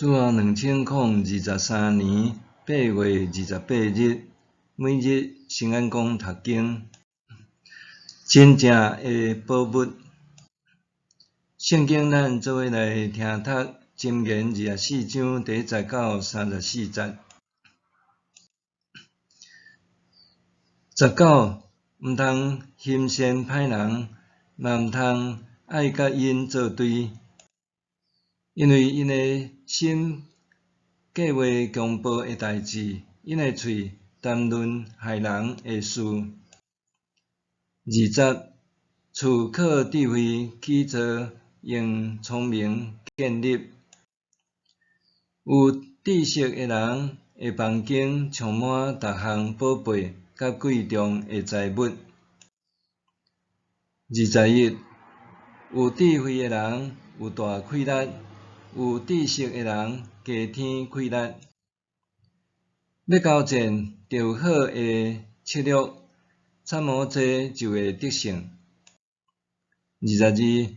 主后2023年8月28日，每日圣安宫读经，真正的宝物。圣经咱做伙来听读《箴言》24章第19到34节。19，毋通嫌善歹人，嘛毋通爱甲因作对，因为因的心计划强暴的代志，因的喙谈论害人的事。20，厝靠智慧起造，用聪明建立。有知识的人的房间充满逐项宝贝甲贵重的财物。21，有智慧的人有大气力，有知识的人加添气力。要交战，就有好的策略，参谋济就会得胜。22，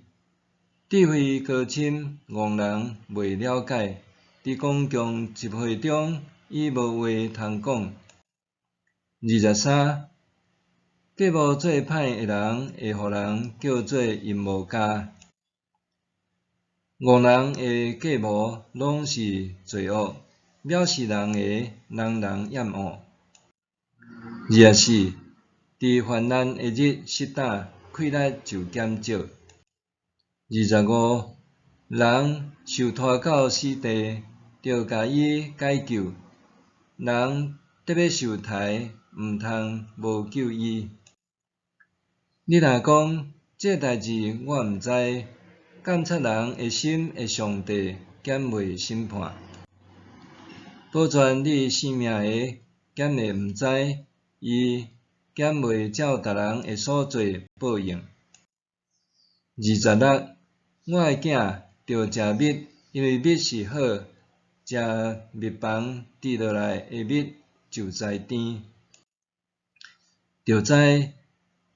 智慧高深，戆人袂了解。伫公共集会中，伊无话通讲。23，计谋做歹的人会互人叫做阴谋家。戆人的计谋拢是罪恶，藐视人的人人厌恶。24，伫患难的日失胆，气力就减少。25，人受拖到死地，着甲伊解救。人得要受害，毋通无救伊。你若讲这代志我毋知，监察人的心的上帝减袂审判。保全你性命的减会毋知，伊减袂照逐人的所做报应。26，我的囝着食蜜，因为蜜是好，食蜜房滴落来的蜜就知甜。着知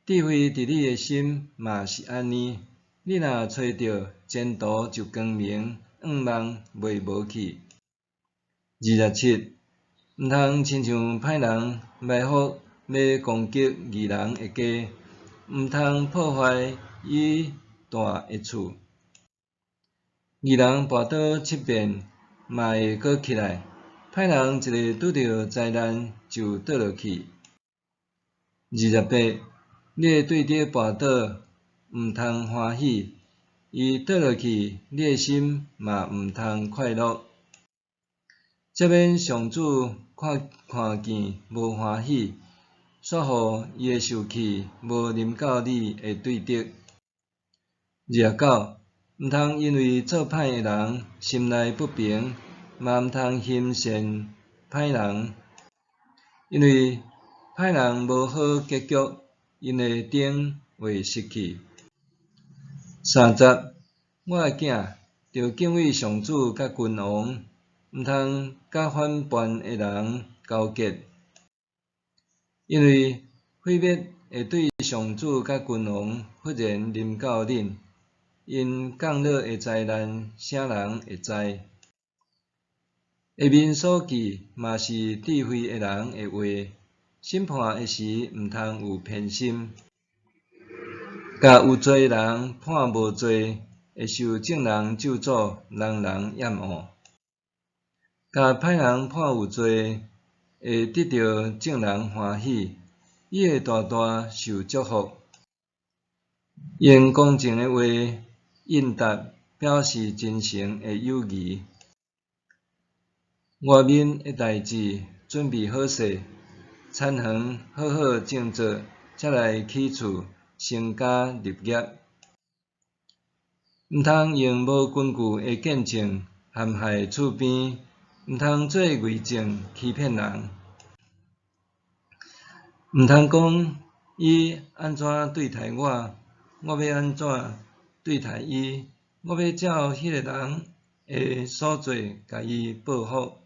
智慧伫你的心嘛是安尼，你若找着前途就光明，愿望袂无去。27，毋通亲像歹人埋伏要攻击义人的家，毋通破坏伊大的厝。义人跋倒7遍，嘛会阁起来；歹人一个拄着灾难就倒落去。28，你的对敌跋倒，毋通欢喜；伊倒落去，你的心嘛毋通快乐。则免上主看见无欢喜，煞互伊的受气无临到你的对敌。29，毋通因为做歹的人心内不平，嘛毋通嫌善歹人，因为歹人无好结局，因的灯会失去。30，我的囝着敬畏上主甲君王，毋通甲反叛的人交结，因为毁灭会对上主甲君王忽然临到恁。因降落的灾难，啥人会知？下面所记嘛是智慧的人的话，审判的时毋通有偏心。甲有罪人判无罪，会受正人咒诅，人人厌恶；甲歹人判有罪，会得到正人欢喜，伊会大大受祝福。用公正的话应答，表示真诚的友谊。外面的代志准备好势，田园好好种植，才来起厝成家立业。毋通用无根据的见证陷害厝边，毋通做伪证欺骗人。毋通讲伊安怎对待我，我要安怎对待伊。我要照迄个人的所做，甲伊报复。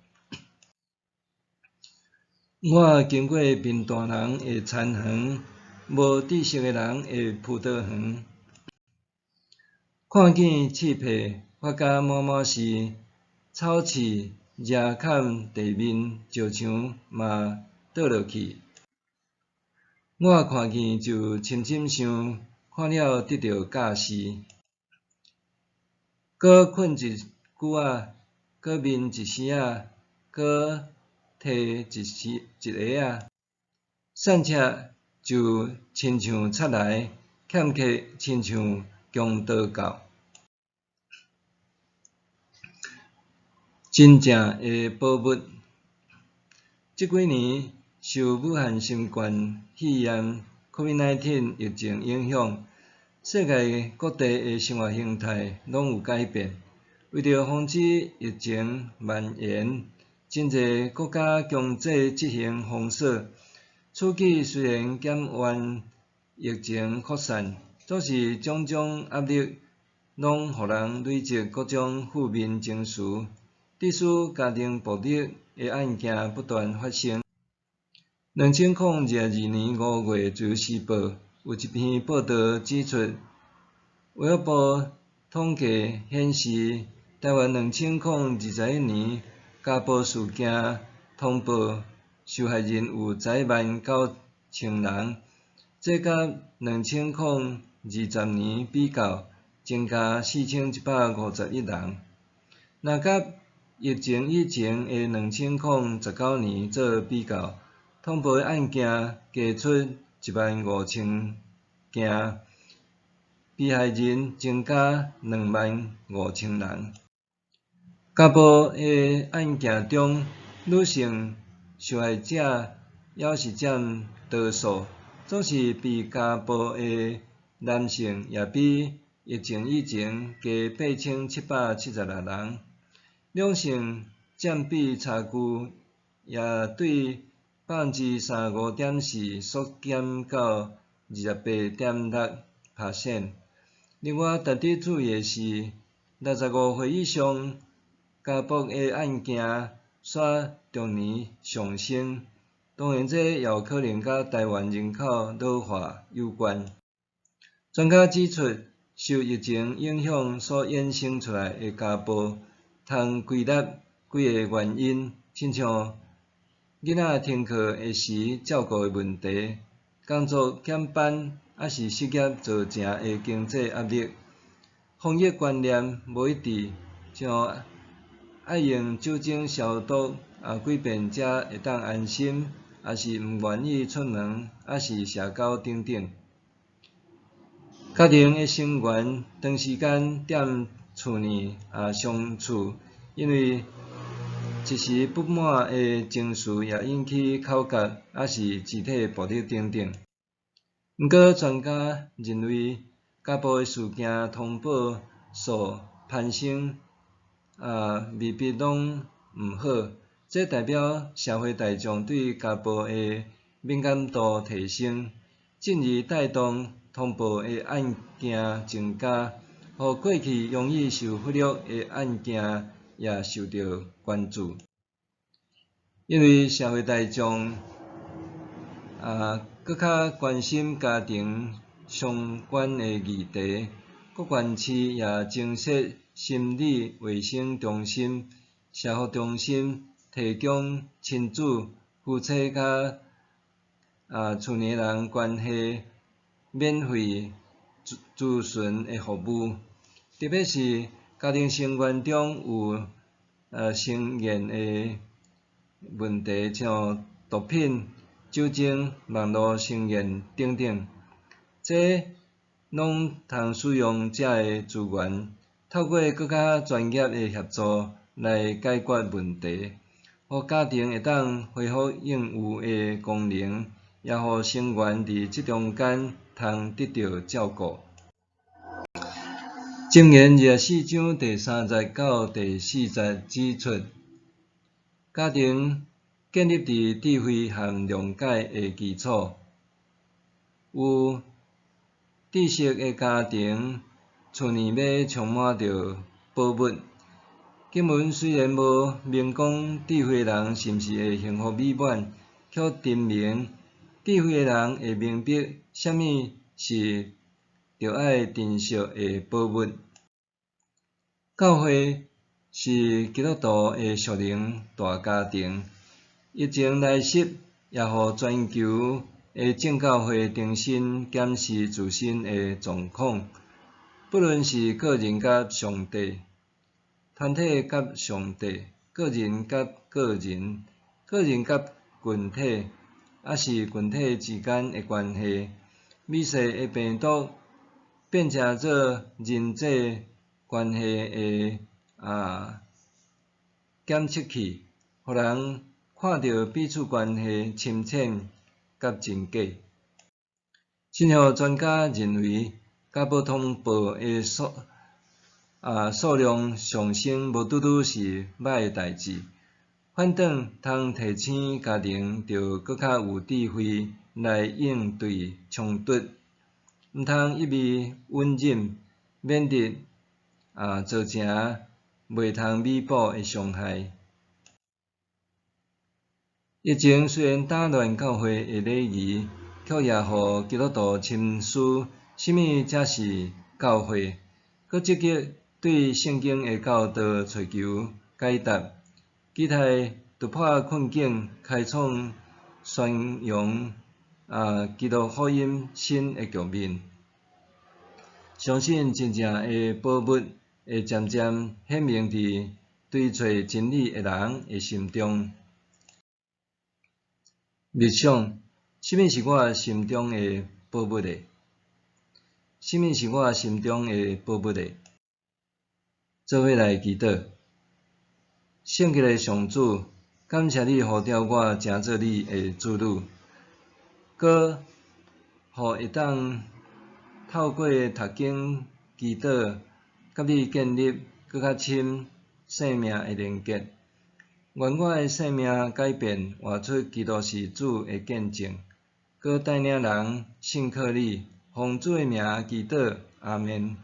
我经过面大人的田园，无知识的人的葡萄园。看见刺皮，发甲满满是草刺惹砍地面，石墙嘛倒落去。我看见就深深想，看了得到教示。搁困一久仔，搁眠一时仔，搁摕一下仔，散赤就亲像贼来，欠客亲像强盗到。真正的宝物。即几年受武汉新冠肺炎 COVID-19 疫情影响，世界各地的生活形态拢有改变。为着防止疫情蔓延，真侪国家强制执行封锁。此举虽然减缓疫情扩散，总是种种压力，拢互人累积各种负面情绪，致使家庭暴力的案件不断发生。2022年5月，《自由时报》有一篇报道指出，卫福部统计显示，台湾2021年家暴事件通报受害人有10.9万人，这甲2020年比较，增加4151人。若甲疫情以前的2019年做比较，通报的案件加出15000件，被害人增加25000人。家暴的案件中，女性受害者也是占多数，总是被家暴的男性也比疫情以前加8776人，两性占比差距也对35.4%缩减到28.6%。另外，值得注意的是，65岁以上家暴的案件煞逐年上升。当然，这也有可能甲台湾人口老化有关。专家指出，受疫情影响所衍生出来的家暴，通归纳几个原因，亲像囡仔停课的时照顾的问题、工作减班，还是失业造成的经济压力、防疫观念无一致，像爱用酒精消毒几遍才会当安心，还是毋愿意出门，还是社交等等。家庭的成员长时间踮厝内相处，因为一时不满的情绪也引起口角，还是肢体暴力等等。毋过，专家认为，家暴的事件通报数攀升，未必拢毋好，这代表社会大众对家暴的敏感度提升，进而带动通报的案件增加，互过去容易受忽略的案件也受到关注。因为社会大众搁较关心家庭相关的议题，各县市也增设心理卫生中心、社福中心，提供亲子、夫妻甲厝内人关系免费咨询的服务，特别是家庭成员中有成瘾的问题，像毒品、酒精、网络成瘾等等，这拢通使用这个资源，透过更较专业的协助来解决问题，互家庭会当恢复应有的功能，也互成员伫这中间通得到照顾。箴言24章第30到第40指出，家庭建立伫智慧和谅解的基础，有知识的家庭，厝内要充满着宝物。经文虽然无明讲智慧人是毋是会幸福美满，却证明智慧的人会明白啥物是着爱珍惜的宝物。教会是基督徒的属灵大家庭。疫情来袭，也互全球的正教会重新检视自身的状况，不论是个人甲上帝、团体甲上帝、个人甲个人、个人甲群体，还是群体之间的关系。美势的病毒变成做人际关系的检测器，互人看到彼此关系深浅甲真假。信仰专家认为，甲无通报的数量上升，无拄拄是歹代志。反倒通提醒家庭着搁较有智慧来应对冲突，毋通一味允忍，免得造成袂通弥补的伤害。疫情虽然打乱教会的礼仪，却也互基督徒深思什么才是教会，搁积极对圣经的教导寻求解答，期待突破困境，开创宣扬基督福音新的局面。相信真正的宝物会渐渐显明伫追找真理的人的心中。默想，什么是我心中的宝物呢？什么是我心中的宝物呢？做伙来祈祷。圣洁的上主，感谢你呼召我成做你的子女，搁互会当透过读经、祈祷，甲你建立搁较深生命的连结。愿我的生命改变，活出基督是主的见证，搁带领人信靠你，奉主的名祈祷，阿们。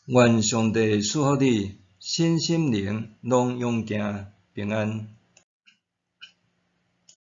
愿上帝赐福你，身心灵拢勇行平安。